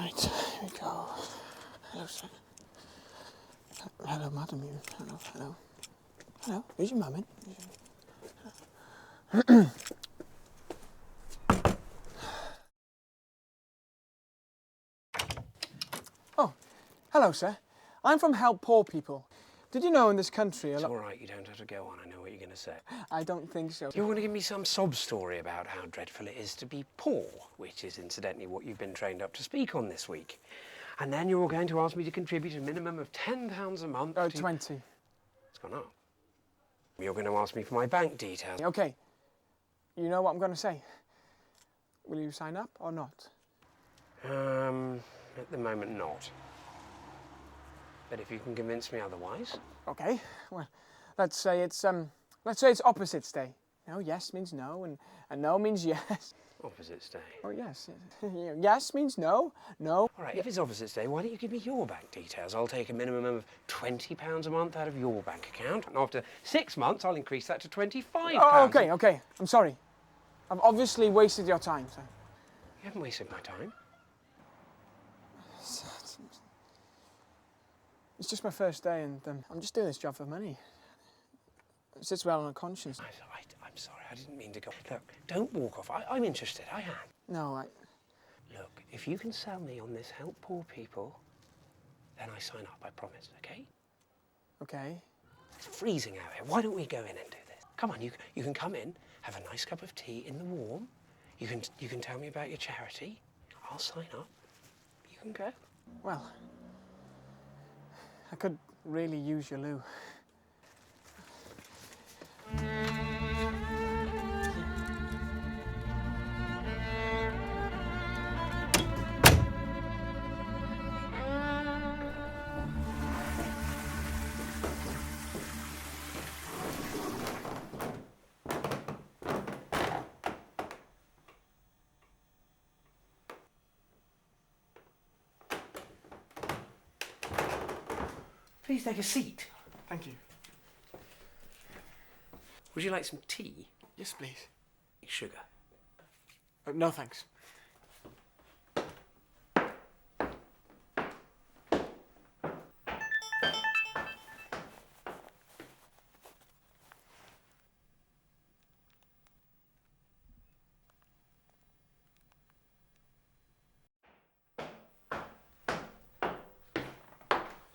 Right, here we go. Hello, sir. Hello, madam. Hello. Hello. Who's your mum in? Oh, hello, sir. I'm from Help Poor People. Did you know in this country It's all right, you don't have to go on. I know what you're going to say. I don't think so. You're going to give me some sob story about how dreadful it is to be poor, which is incidentally what you've been trained up to speak on this week. And then you're going to ask me to contribute a minimum of £10 a month Oh, to... 20. It's gone up. You're going to ask me for my bank details. Okay. You know what I'm going to say. Will you sign up or not? At the moment, not. But if you can convince me otherwise... Okay. Well, let's say it's opposites day. No, yes means no, and no means yes. Opposites day. Oh, yes. Yes means no, no. All right, if it's opposites day, why don't you give me your bank details? I'll take a minimum of £20 a month out of your bank account, and after 6 months, I'll increase that to £25. Oh, okay. I'm sorry. I've obviously wasted your time, sir. You haven't wasted my time. It's just my first day, and I'm just doing this job for money. It sits well on a conscience. I'm sorry, I didn't mean to go. Look, don't walk off. I'm interested, I am. No, Look, if you can sell me on this Help Poor People, then I sign up, I promise, okay? Okay. It's freezing out here. Why don't we go in and do this? Come on, you can come in, have a nice cup of tea in the warm. You can tell me about your charity. I'll sign up. You can go. Well, I could really use your loo. Please take a seat. Thank you. Would you like some tea? Yes, please. Sugar. No, thanks.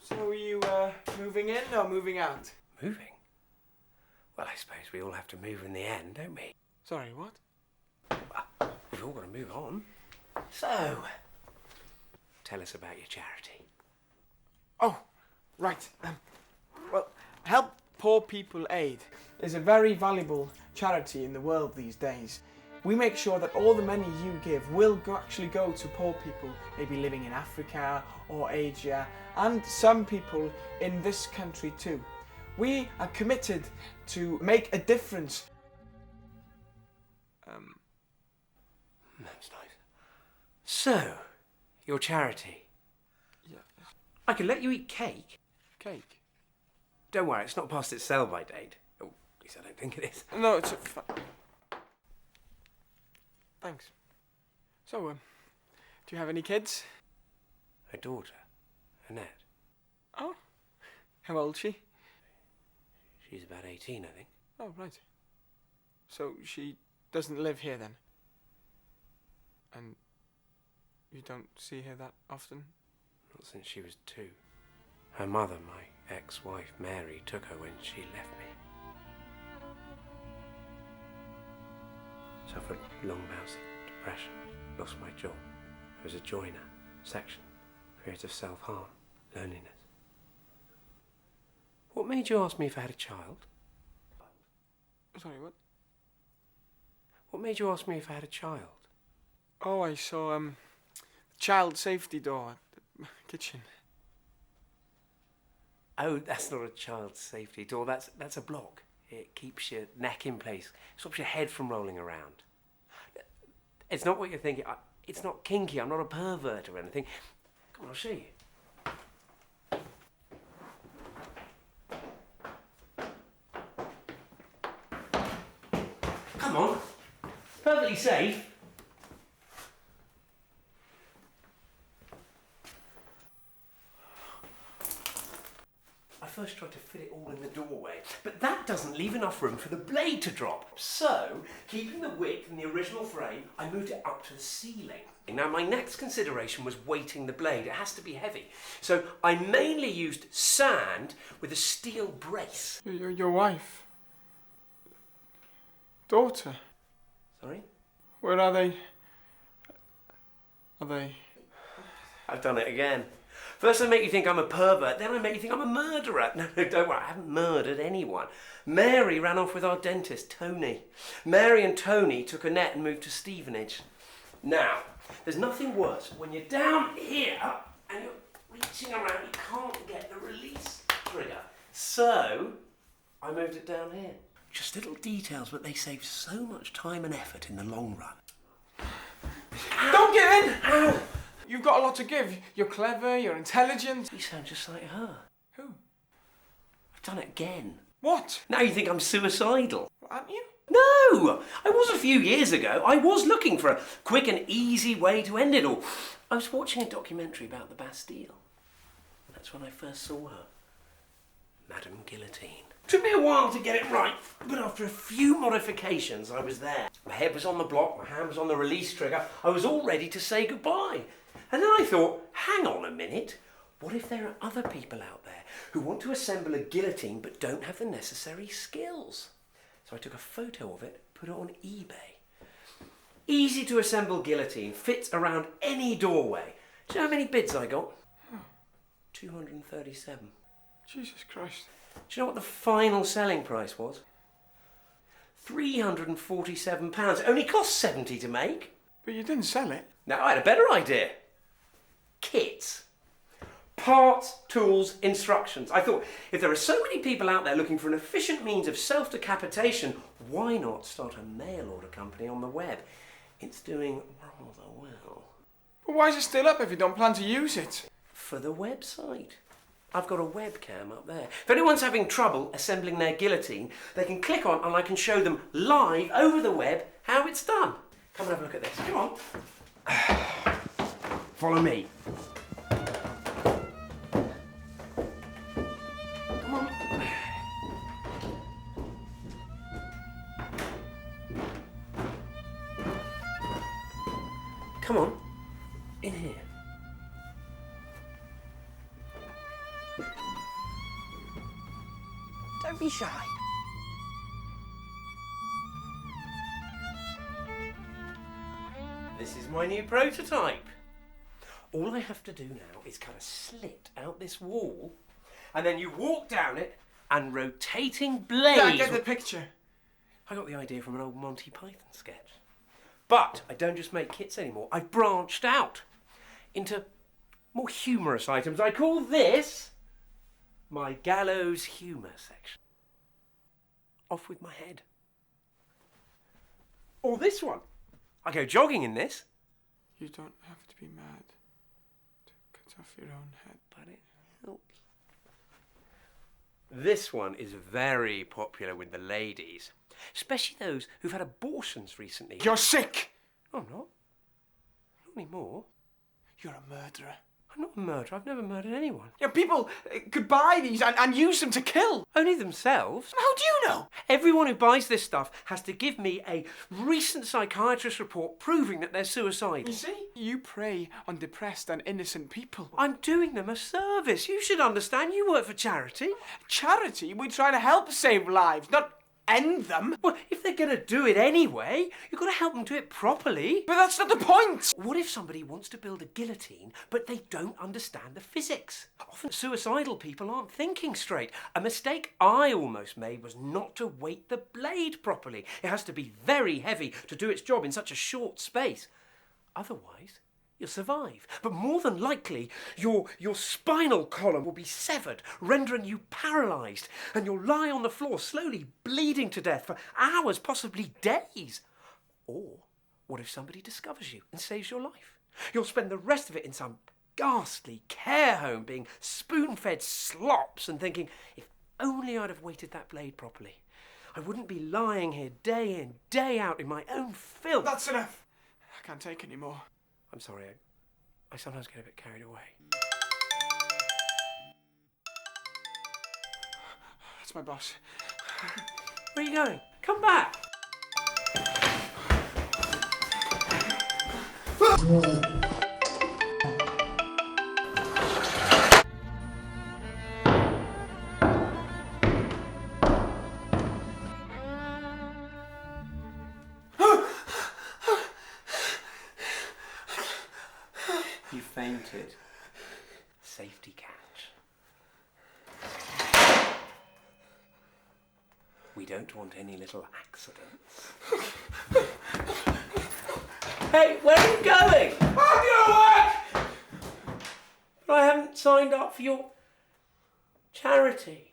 So are you moving in or moving out? Moving? Well, I suppose we all have to move in the end, don't we? Sorry, what? Well, we've all got to move on. So, tell us about your charity. Oh, right. Well, Help Poor People Aid is a very valuable charity in the world these days. We make sure that all the money you give will actually go to poor people, maybe living in Africa or Asia, and some people in this country too. We are committed to make a difference. That's nice. So, your charity? Yeah. I could let you eat cake. Cake? Don't worry, it's not past its sell-by date. Oh, at least I don't think it is. No, it's Thanks. So, do you have any kids? A daughter, Annette. Oh. How old is she? She's about 18, I think. Oh, right. So she doesn't live here then? And you don't see her that often? Not since she was 2. Her mother, my ex-wife Mary, took her when she left me. Suffered long bouts of depression, lost my job. I was a joiner, section, periods of self-harm, loneliness. What made you ask me if I had a child? Sorry, what? What made you ask me if I had a child? Oh, I saw the child safety door at the kitchen. Oh, that's not a child safety door, that's a block. It keeps your neck in place, stops your head from rolling around. It's not what you're thinking. It's not kinky, I'm not a pervert or anything. Come on, I'll show you. Come on, perfectly safe. first tried to fit it all in the doorway, but that doesn't leave enough room for the blade to drop. So, keeping the width in the original frame, I moved it up to the ceiling. Now, my next consideration was weighting the blade. It has to be heavy. So, I mainly used sand with a steel brace. Your wife? Daughter? Sorry? Where are they? Are they? I've done it again. First I make you think I'm a pervert, then I make you think I'm a murderer. No, don't worry, I haven't murdered anyone. Mary ran off with our dentist, Tony. Mary and Tony took a net and moved to Stevenage. Now, there's nothing worse when you're down here and you're reaching around, you can't get the release trigger. So, I moved it down here. Just little details, but they save so much time and effort in the long run. Don't give in! Ow! You've got a lot to give. You're clever, you're intelligent. You sound just like her. Who? I've done it again. What? Now you think I'm suicidal. Aren't you? No! I was a few years ago. I was looking for a quick and easy way to end it all. I was watching a documentary about the Bastille. That's when I first saw her. Madame Guillotine. Took me a while to get it right, but after a few modifications, I was there. My head was on the block, my hand was on the release trigger. I was all ready to say goodbye. And then I thought, hang on a minute. What if there are other people out there who want to assemble a guillotine but don't have the necessary skills? So I took a photo of it, put it on eBay. Easy to assemble guillotine, fits around any doorway. Do you know how many bids I got? 237. Jesus Christ. Do you know what the final selling price was? £347. It only cost 70 to make. But you didn't sell it. Now I had a better idea. Kits. Parts, tools, instructions. I thought, if there are so many people out there looking for an efficient means of self-decapitation, why not start a mail order company on the web? It's doing rather well. But why is it still up if you don't plan to use it? For the website. I've got a webcam up there. If anyone's having trouble assembling their guillotine, they can click on and I can show them live over the web how it's done. Come and have a look at this. Come on. Follow me. Come on. Come on. In here. Don't be shy. This is my new prototype. All I have to do now is cut a slit out this wall, and then you walk down it, and rotating blades... Yeah, I get the picture. I got the idea from an old Monty Python sketch. But I don't just make kits anymore. I've branched out into more humorous items. I call this my gallows humour section. Off with my head. Or this one. I go jogging in this. You don't have to be mad to cut off your own head. But it helps. This one is very popular with the ladies. Especially those who've had abortions recently. You're sick! No, I'm not. Not anymore. You're a murderer. I'm not a murderer. I've never murdered anyone. Yeah, people could buy these and use them to kill. Only themselves. How do you know? Everyone who buys this stuff has to give me a recent psychiatrist report proving that they're suicidal. You see? You prey on depressed and innocent people. I'm doing them a service. You should understand. You work for charity. Charity? We try to help save lives, not end them. Well, if they're going to do it anyway, you've got to help them do it properly. But that's not the point. What if somebody wants to build a guillotine, but they don't understand the physics? Often suicidal people aren't thinking straight. A mistake I almost made was not to weight the blade properly. It has to be very heavy to do its job in such a short space. Otherwise, you'll survive. But more than likely, your spinal column will be severed, rendering you paralysed, and you'll lie on the floor slowly bleeding to death for hours, possibly days. Or what if somebody discovers you and saves your life? You'll spend the rest of it in some ghastly care home being spoon-fed slops and thinking, if only I'd have weighted that blade properly, I wouldn't be lying here day in, day out in my own filth. That's enough. I can't take any more. I'm sorry, I sometimes get a bit carried away. That's my boss. Where are you going? Come back! You fainted. Safety catch. We don't want any little accidents. Hey, where are you going? I'm gonna work! But I haven't signed up for your charity.